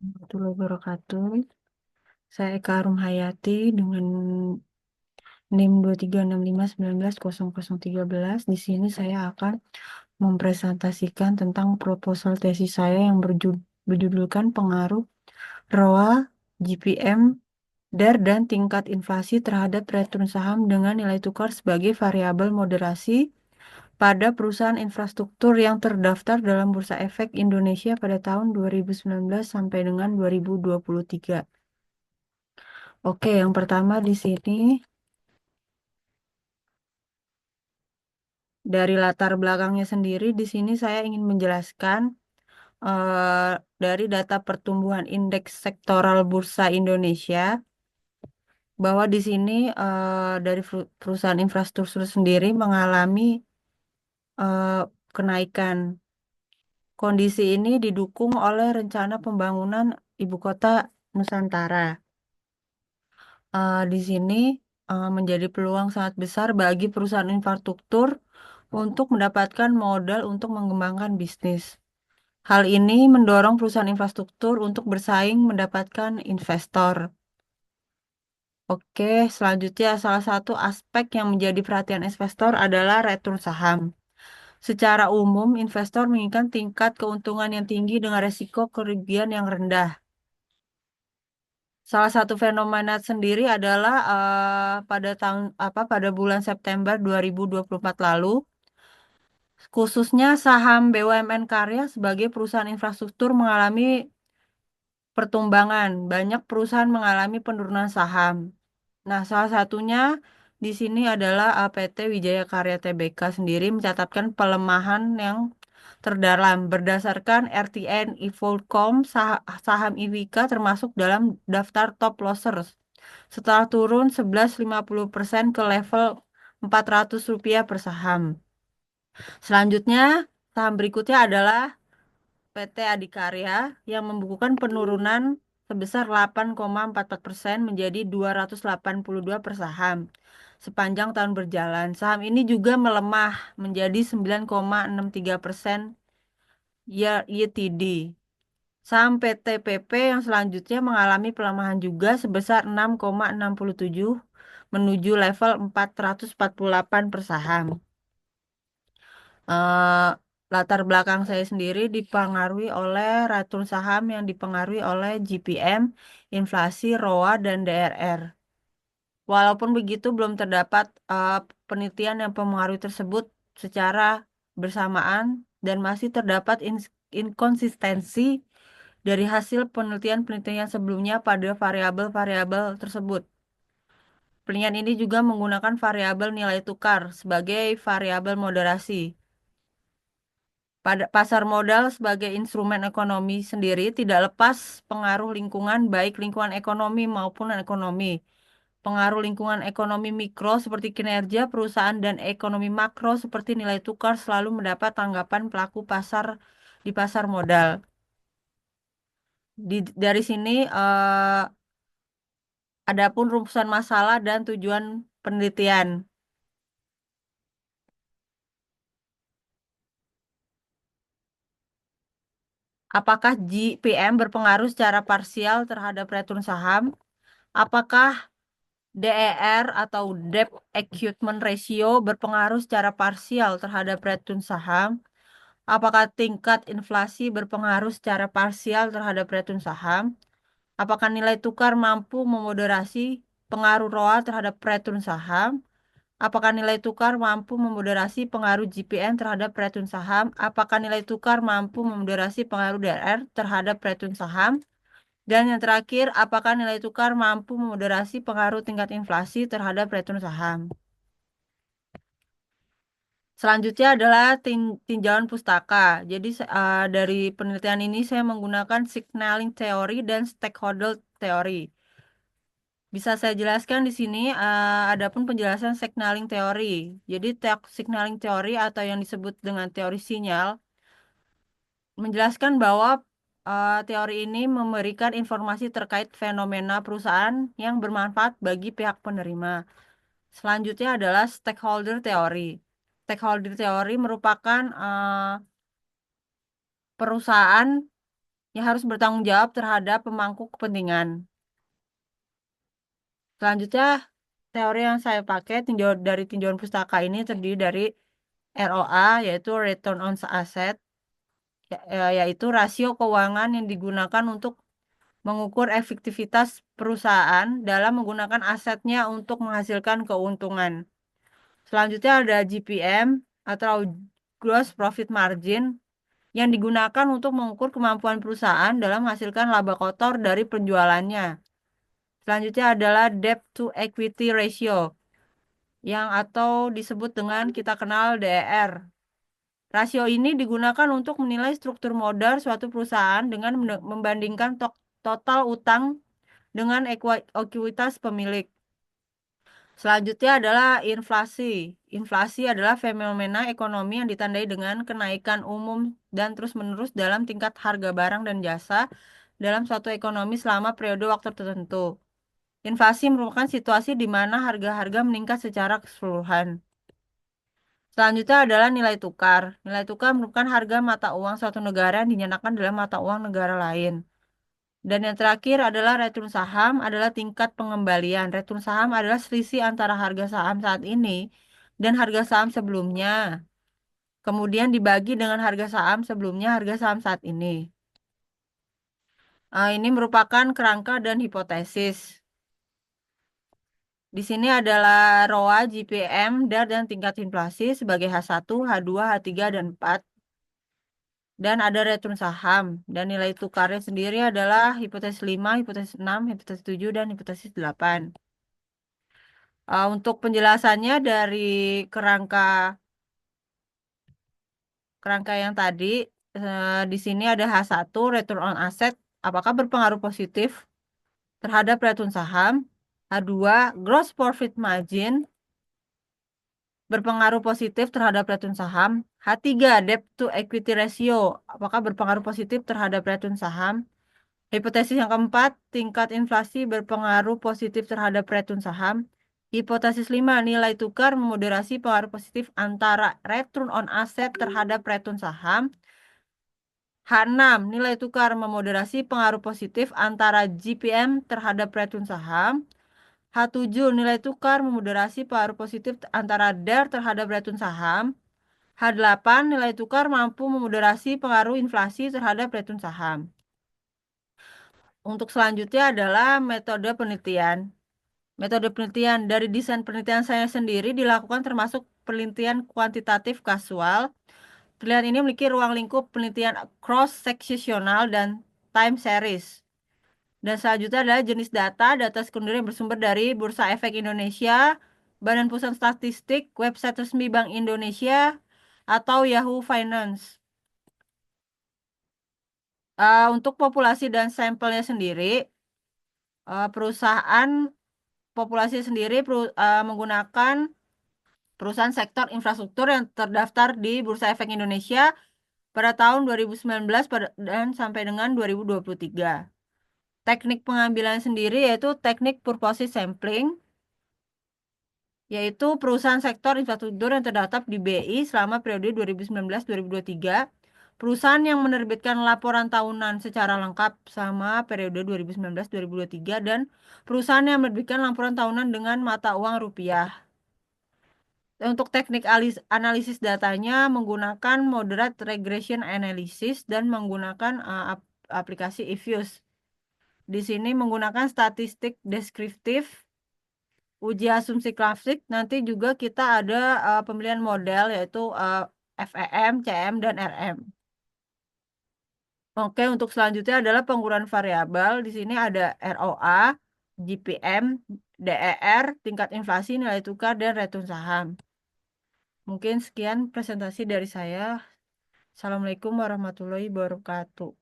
Warahmatullahi wabarakatuh. Saya Eka Rumhayati dengan NIM 2365190013. Di sini saya akan mempresentasikan tentang proposal tesis saya yang berjudulkan pengaruh ROA, GPM, DER, dan tingkat inflasi terhadap return saham dengan nilai tukar sebagai variabel moderasi pada perusahaan infrastruktur yang terdaftar dalam Bursa Efek Indonesia pada tahun 2019 sampai dengan 2023. Oke, yang pertama di sini dari latar belakangnya sendiri, di sini saya ingin menjelaskan eh, dari data pertumbuhan indeks sektoral Bursa Indonesia bahwa di sini dari perusahaan infrastruktur sendiri mengalami eh, kenaikan. Kondisi ini didukung oleh rencana pembangunan ibu kota Nusantara. Di sini menjadi peluang sangat besar bagi perusahaan infrastruktur untuk mendapatkan modal untuk mengembangkan bisnis. Hal ini mendorong perusahaan infrastruktur untuk bersaing mendapatkan investor. Oke, selanjutnya salah satu aspek yang menjadi perhatian investor adalah return saham. Secara umum, investor menginginkan tingkat keuntungan yang tinggi dengan resiko kerugian yang rendah. Salah satu fenomena sendiri adalah pada pada bulan September 2024 lalu, khususnya saham BUMN Karya sebagai perusahaan infrastruktur mengalami pertumbangan. Banyak perusahaan mengalami penurunan saham. Nah, salah satunya di sini adalah PT Wijaya Karya Tbk sendiri mencatatkan pelemahan yang terdalam berdasarkan RTN Evolcom saham IWIKA termasuk dalam daftar top losers setelah turun 11,50% ke level Rp400 per saham. Selanjutnya, saham berikutnya adalah PT Adikarya yang membukukan penurunan sebesar 8,44% menjadi 282 per saham sepanjang tahun berjalan. Saham ini juga melemah menjadi 9,63% YTD. Saham PT PP yang selanjutnya mengalami pelemahan juga sebesar 6,67 menuju level 448 per saham. Eh, Latar belakang saya sendiri dipengaruhi oleh return saham yang dipengaruhi oleh GPM, inflasi, ROA, dan DRR. Walaupun begitu, belum terdapat penelitian yang mempengaruhi tersebut secara bersamaan dan masih terdapat inkonsistensi dari hasil penelitian-penelitian sebelumnya pada variabel-variabel tersebut. Penelitian ini juga menggunakan variabel nilai tukar sebagai variabel moderasi. Pada pasar modal sebagai instrumen ekonomi sendiri tidak lepas pengaruh lingkungan baik lingkungan ekonomi maupun ekonomi. Pengaruh lingkungan ekonomi mikro seperti kinerja perusahaan dan ekonomi makro seperti nilai tukar selalu mendapat tanggapan pelaku pasar di pasar modal. Dari sini adapun rumusan masalah dan tujuan penelitian. Apakah GPM berpengaruh secara parsial terhadap return saham? Apakah DER atau Debt Equipment Ratio berpengaruh secara parsial terhadap return saham? Apakah tingkat inflasi berpengaruh secara parsial terhadap return saham? Apakah nilai tukar mampu memoderasi pengaruh ROA terhadap return saham? Apakah nilai tukar mampu memoderasi pengaruh GPM terhadap return saham? Apakah nilai tukar mampu memoderasi pengaruh DRR terhadap return saham? Dan yang terakhir, apakah nilai tukar mampu memoderasi pengaruh tingkat inflasi terhadap return saham? Selanjutnya adalah tinjauan pustaka. Jadi dari penelitian ini saya menggunakan signaling teori dan stakeholder teori. Bisa saya jelaskan di sini, adapun penjelasan signaling teori. Jadi signaling teori atau yang disebut dengan teori sinyal menjelaskan bahwa teori ini memberikan informasi terkait fenomena perusahaan yang bermanfaat bagi pihak penerima. Selanjutnya adalah stakeholder teori. Stakeholder teori merupakan perusahaan yang harus bertanggung jawab terhadap pemangku kepentingan. Selanjutnya, teori yang saya pakai dari tinjauan pustaka ini terdiri dari ROA, yaitu Return on Asset, yaitu rasio keuangan yang digunakan untuk mengukur efektivitas perusahaan dalam menggunakan asetnya untuk menghasilkan keuntungan. Selanjutnya ada GPM atau Gross Profit Margin yang digunakan untuk mengukur kemampuan perusahaan dalam menghasilkan laba kotor dari penjualannya. Selanjutnya adalah Debt to Equity Ratio yang atau disebut dengan kita kenal DER. Rasio ini digunakan untuk menilai struktur modal suatu perusahaan dengan membandingkan total utang dengan ekuitas pemilik. Selanjutnya adalah inflasi. Inflasi adalah fenomena ekonomi yang ditandai dengan kenaikan umum dan terus-menerus dalam tingkat harga barang dan jasa dalam suatu ekonomi selama periode waktu tertentu. Inflasi merupakan situasi di mana harga-harga meningkat secara keseluruhan. Selanjutnya adalah nilai tukar. Nilai tukar merupakan harga mata uang suatu negara yang dinyatakan dalam mata uang negara lain. Dan yang terakhir adalah return saham adalah tingkat pengembalian. Return saham adalah selisih antara harga saham saat ini dan harga saham sebelumnya. Kemudian dibagi dengan harga saham sebelumnya, harga saham saat ini. Ini merupakan kerangka dan hipotesis. Di sini adalah ROA, GPM, DAR, dan tingkat inflasi sebagai H1, H2, H3, dan 4. Dan ada return saham. Dan nilai tukarnya sendiri adalah hipotesis 5, hipotesis 6, hipotesis 7, dan hipotesis 8. Untuk penjelasannya dari kerangka kerangka yang tadi, di sini ada H1, return on asset, apakah berpengaruh positif terhadap return saham. H2, gross profit margin, berpengaruh positif terhadap return saham. H3, debt to equity ratio, apakah berpengaruh positif terhadap return saham. Hipotesis yang keempat, tingkat inflasi berpengaruh positif terhadap return saham. Hipotesis 5, nilai tukar memoderasi pengaruh positif antara return on asset terhadap return saham. H6, nilai tukar memoderasi pengaruh positif antara GPM terhadap return saham. H7, nilai tukar memoderasi pengaruh positif antara DER terhadap return saham. H8, nilai tukar mampu memoderasi pengaruh inflasi terhadap return saham. Untuk selanjutnya adalah metode penelitian. Metode penelitian dari desain penelitian saya sendiri dilakukan termasuk penelitian kuantitatif kasual. Penelitian ini memiliki ruang lingkup penelitian cross-seksional dan time series. Dan selanjutnya adalah jenis data sekunder yang bersumber dari Bursa Efek Indonesia, Badan Pusat Statistik, website resmi Bank Indonesia, atau Yahoo Finance. Untuk populasi dan sampelnya sendiri, perusahaan populasi sendiri menggunakan perusahaan sektor infrastruktur yang terdaftar di Bursa Efek Indonesia pada tahun 2019 dan sampai dengan 2023. Teknik pengambilan sendiri yaitu teknik purposive sampling, yaitu perusahaan sektor infrastruktur yang terdaftar di BI selama periode 2019-2023. Perusahaan yang menerbitkan laporan tahunan secara lengkap sama periode 2019-2023 dan perusahaan yang menerbitkan laporan tahunan dengan mata uang rupiah. Untuk teknik analisis datanya menggunakan moderate regression analysis dan menggunakan aplikasi Ifuse. Di sini menggunakan statistik deskriptif, uji asumsi klasik, nanti juga kita ada pemilihan model yaitu FEM, CM, dan RM. Oke, untuk selanjutnya adalah penggunaan variabel. Di sini ada ROA, GPM, DER, tingkat inflasi, nilai tukar, dan return saham. Mungkin sekian presentasi dari saya. Assalamualaikum warahmatullahi wabarakatuh.